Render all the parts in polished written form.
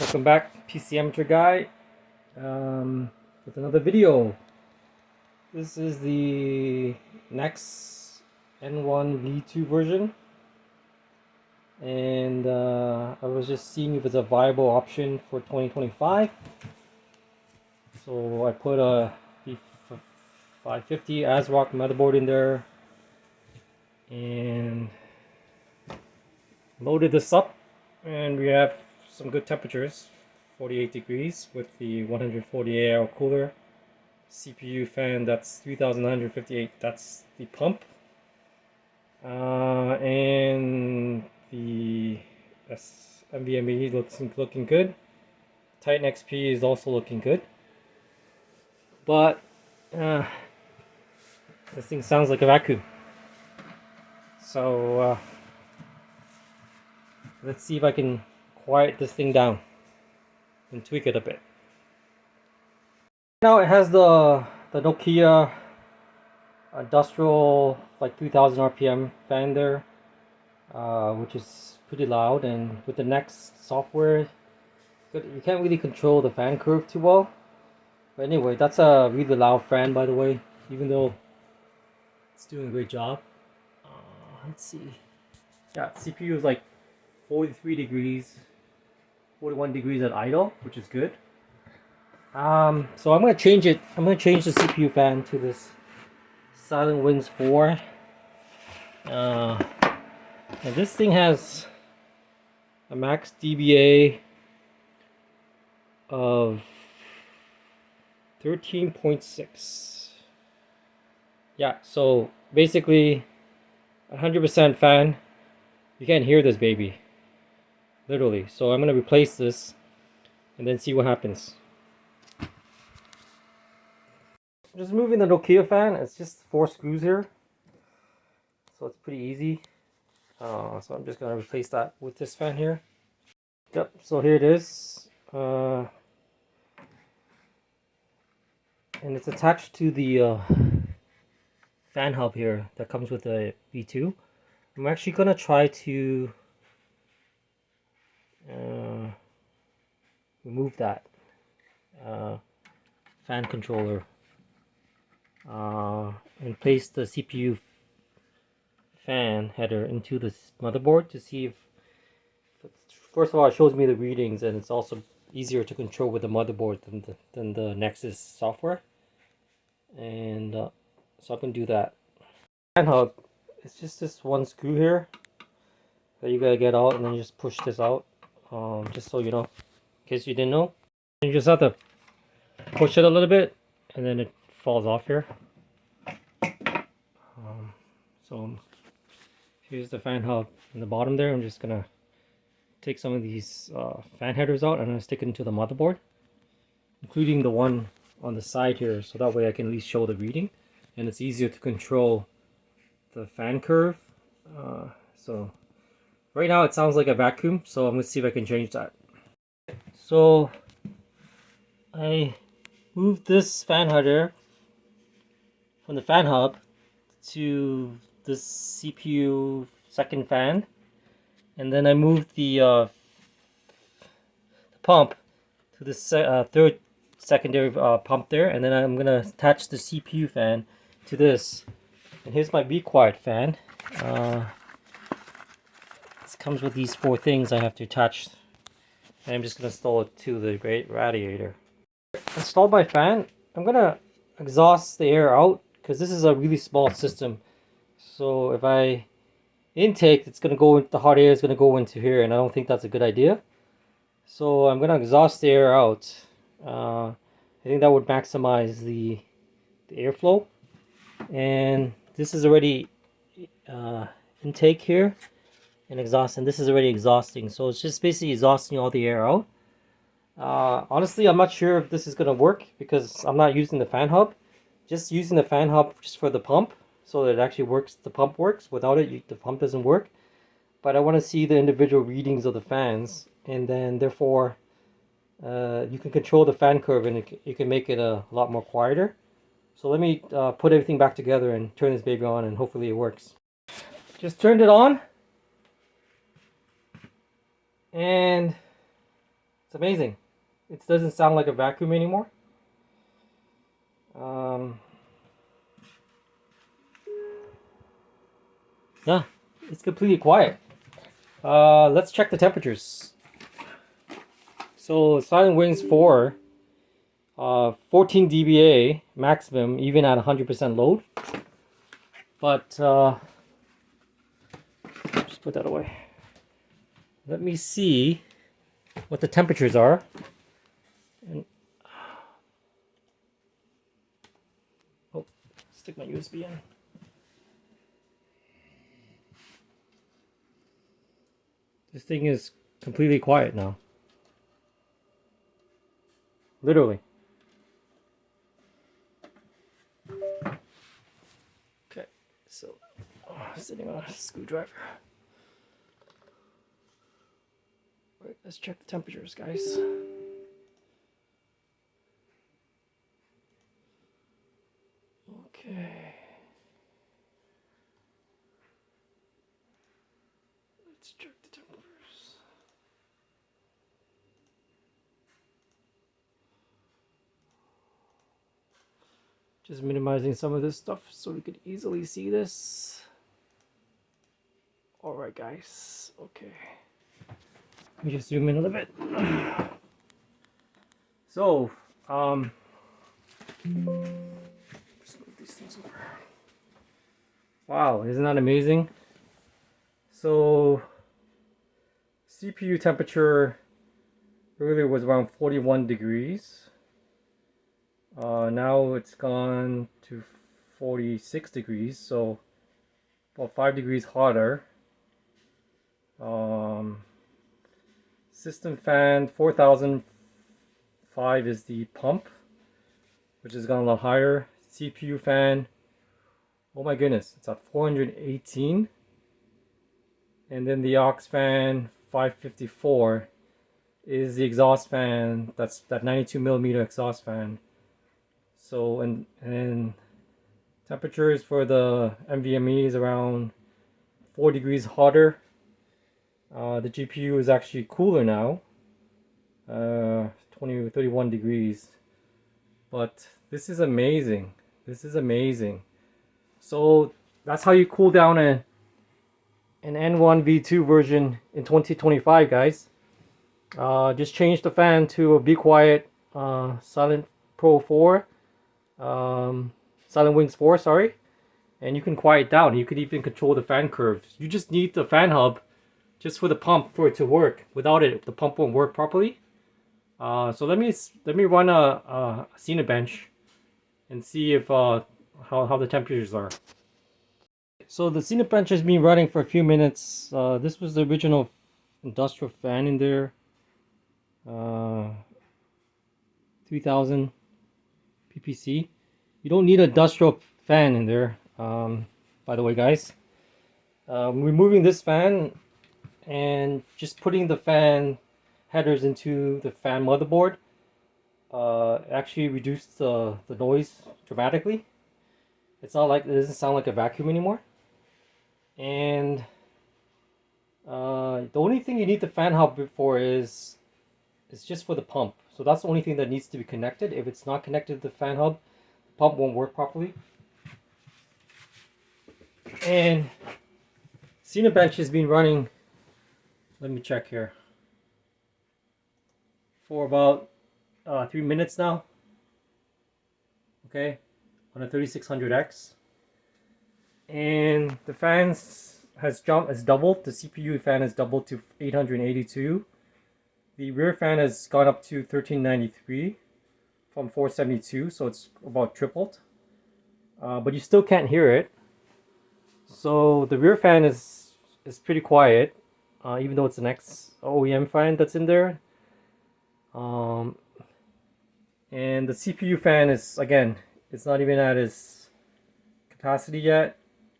Welcome back, PC Amateur Guy, with another video. This is the Nzxt N1 V2 version, and I was just seeing if it's a viable option for 2025. So I put a B550 ASRock motherboard in there and loaded this up, and we have some good temperatures, 48 degrees with the 140 AL cooler. CPU fan, that's 3958, that's the pump. And the NVMe looking good. Titan XP is also looking good. But this thing sounds like a vacuum. So let's see if I can quiet this thing down and tweak it a bit. Now it has the Nokia industrial like 2000 RPM fan there, which is pretty loud, and with the Nzxt software you can't really control the fan curve too well. But anyway, that's a really loud fan, by the way, even though it's doing a great job. Let's see. Yeah, CPU is like 43 degrees, 41 degrees at idle, which is good. So I'm gonna change it. I'm gonna change the CPU fan to this Silent Winds 4. And this thing has a max dBA of 13.6. Yeah, so basically 100% fan. You can't hear this baby, literally. So I'm gonna replace this and then see what happens. Just moving the Nokia fan. It's just 4 screws here, so it's pretty easy. So I'm just gonna replace that with this fan here. Yep, so here it is, and it's attached to the fan hub here that comes with the V2. I'm actually gonna try to remove that fan controller and place the CPU fan header into this motherboard to see if, first of all, it shows me the readings, and it's also easier to control with the motherboard than the Nexus software. And so I can do that. Fan hub, it's just this one screw here that you gotta get out, and then you just push this out, just so you know, in case you didn't know. And you just have to push it a little bit, and then it falls off here. So here's the fan hub in the bottom there. I'm just gonna take some of these fan headers out and I'm gonna stick it into the motherboard, including the one on the side here, so that way I can at least show the reading and it's easier to control the fan curve. So right now it sounds like a vacuum, so I'm gonna see if I can change that. So I moved this fan header from the fan hub to this CPU second fan, and then I moved the pump to this third secondary pump there, and then I'm gonna attach the CPU fan to this. And here's my Be Quiet fan. This comes with these 4 things I have to attach, and I'm just gonna install it to the radiator. Installed my fan. I'm gonna exhaust the air out because this is a really small system. So if I intake, it's gonna go. The hot air is gonna go into here, and I don't think that's a good idea. So I'm gonna exhaust the air out. I think that would maximize the airflow. And this is already intake here and exhaust, and this is already exhausting. So it's just basically exhausting all the air out. Honestly, I'm not sure if this is gonna work because I'm not using the fan hub. Just using the fan hub just for the pump, so that it actually works. The pump works. Without it, the pump doesn't work. But I want to see the individual readings of the fans, and then therefore you can control the fan curve, and you can make it a lot more quieter. So let me put everything back together and turn this baby on, and hopefully it works. Just turned it on, and It's amazing. It doesn't sound like a vacuum anymore. Yeah, it's completely quiet. Let's check the temperatures. So Silent Wings 4, 14 dBA maximum, even at 100% load. But just put that away. Let me see what the temperatures are. And, oh, stick my USB in. This thing is completely quiet now. Literally. Okay, so sitting on a screwdriver. Right, let's check the temperatures, guys. Okay. Let's check the temperatures. Just minimizing some of this stuff so we could easily see this. Alright guys, okay. Let me just zoom in a little bit. So, just move these things over. Wow, isn't that amazing? So, CPU temperature earlier was around 41 degrees. Now it's gone to 46 degrees, so about 5 degrees hotter. System fan 4005 is the pump, which has gone a lot higher. CPU fan, oh my goodness, it's at 418. And then the aux fan 554 is the exhaust fan. That's that 92mm exhaust fan. So and temperatures for the NVMe is around 4 degrees hotter. The GPU is actually cooler now, 31 degrees. But this is amazing. This is amazing. So that's how you cool down an N1 V2 version in 2025, guys. Just change the fan to a Be Quiet Silent Pro 4, Silent Wings 4, sorry, and you can quiet down. You could even control the fan curves. You just need the fan hub just for the pump for it to work. Without it, the pump won't work properly. So let me run a Cinebench and see if how the temperatures are. So the Cinebench has been running for a few minutes. This was the original industrial fan in there. 3000 ppc. You don't need an industrial fan in there, by the way, guys. Removing this fan and just putting the fan headers into the fan motherboard actually reduced the noise dramatically. It's not like, it doesn't sound like a vacuum anymore. And the only thing you need the fan hub for is just for the pump. So that's the only thing that needs to be connected. If it's not connected to the fan hub, the pump won't work properly. And Cinebench has been running, let me check here, for about 3 minutes now. Okay, on a 3600X. And the fans has doubled. The CPU fan has doubled to 882. The rear fan has gone up to 1393 from 472, so it's about tripled. But you still can't hear it. So the rear fan is pretty quiet, even though it's an OEM fan that's in there. And the CPU fan is, again, it's not even at its capacity yet,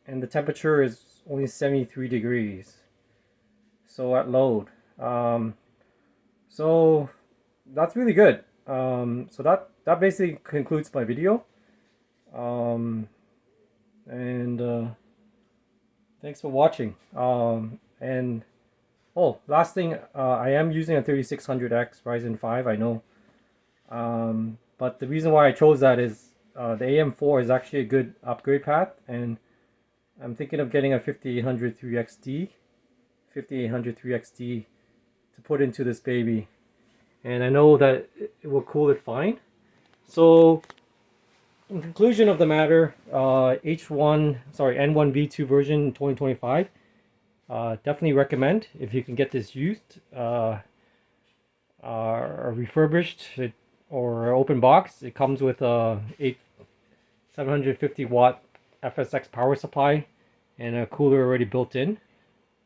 and the temperature is only 73 degrees. So at load. So that's really good. So that basically concludes my video. And thanks for watching. And Oh, last thing, I am using a 3600X Ryzen 5, I know. But the reason why I chose that is the AM4 is actually a good upgrade path, and I'm thinking of getting a 5800 3XD, 5800 3XD to put into this baby. And I know that it will cool it fine. So, in conclusion of the matter, N1 V2 version 2025. Definitely recommend if you can get this used, or refurbished, or open box. It comes with a 750 watt FSX power supply and a cooler already built in.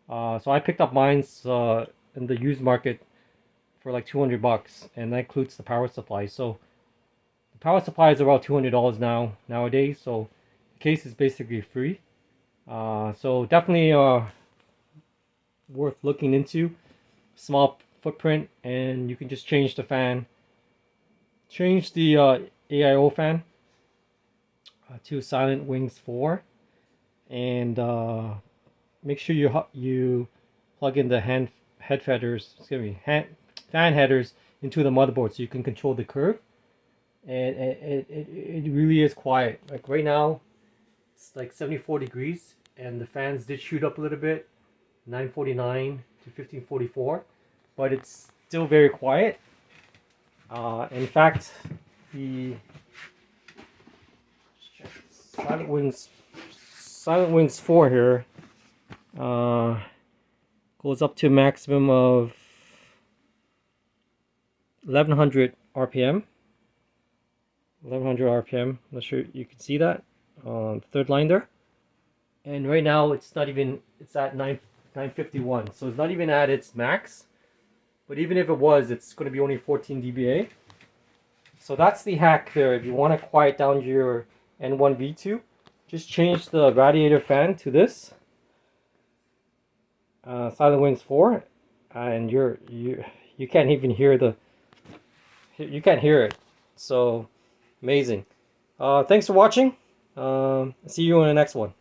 So I picked up mine's in the used market for like 200 bucks, and that includes the power supply. So the power supply is about $200 nowadays. So the case is basically free. So definitely worth looking into. Small footprint, and you can just change the fan, change the AIO fan to Silent Wings 4, and make sure you plug in the fan headers into the motherboard so you can control the curve. And it really is quiet. Like right now, it's like 74 degrees, and the fans did shoot up a little bit, 949 to 1544, but it's still very quiet. In fact, the Silent Wings 4 here goes up to a maximum of 1100 RPM. 1100 RPM. I'm not sure you can see that on the third line there. And right now it's not even, it's at 951, so it's not even at its max. But even if it was, it's going to be only 14 dBA. So that's the hack there. If you want to quiet down your N1 V2, just change the radiator fan to this Silent Wings 4, and you can't even hear you can't hear it. So amazing. Thanks for watching. See you in the next one.